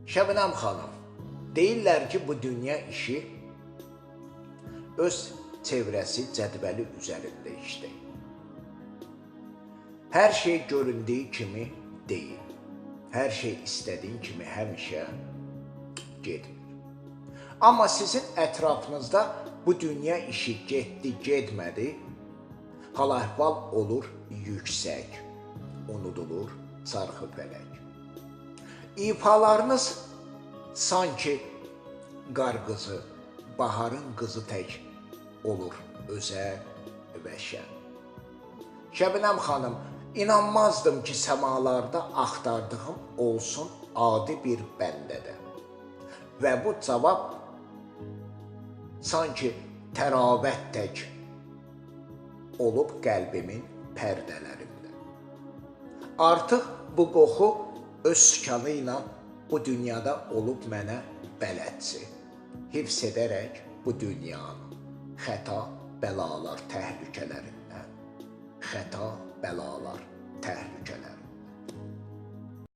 Şəbnəm xanım, deyirlər ki, bu dünya işi öz çevrəsi cədvəli üzərində işləyir. Hər şey göründüyü kimi deyil. Hər şey istədiyin kimi həmişə getmir. Amma sizin ətrafınızda bu dünya işi getdi, getmədi, hal-əhval olur yüksək, unudulur çarxı fələk. İfalarınız sanki qar qızı, baharın qızı tək olur özəl və şən. Şəbnəm xanım, inanmazdım ki, səmalarda axtardığım olsun adi bir bəndədə. Və bu cavab sanki təravət tək olub qəlbimin pərdələrində. Artıq bu qoxu öz sükanı ilə bu dünyada olub mənə bələdçi, hifz edərək bu dünyanın xəta, bəlalar, təhlükələrindən, xəta, bəlalar, təhlükələr.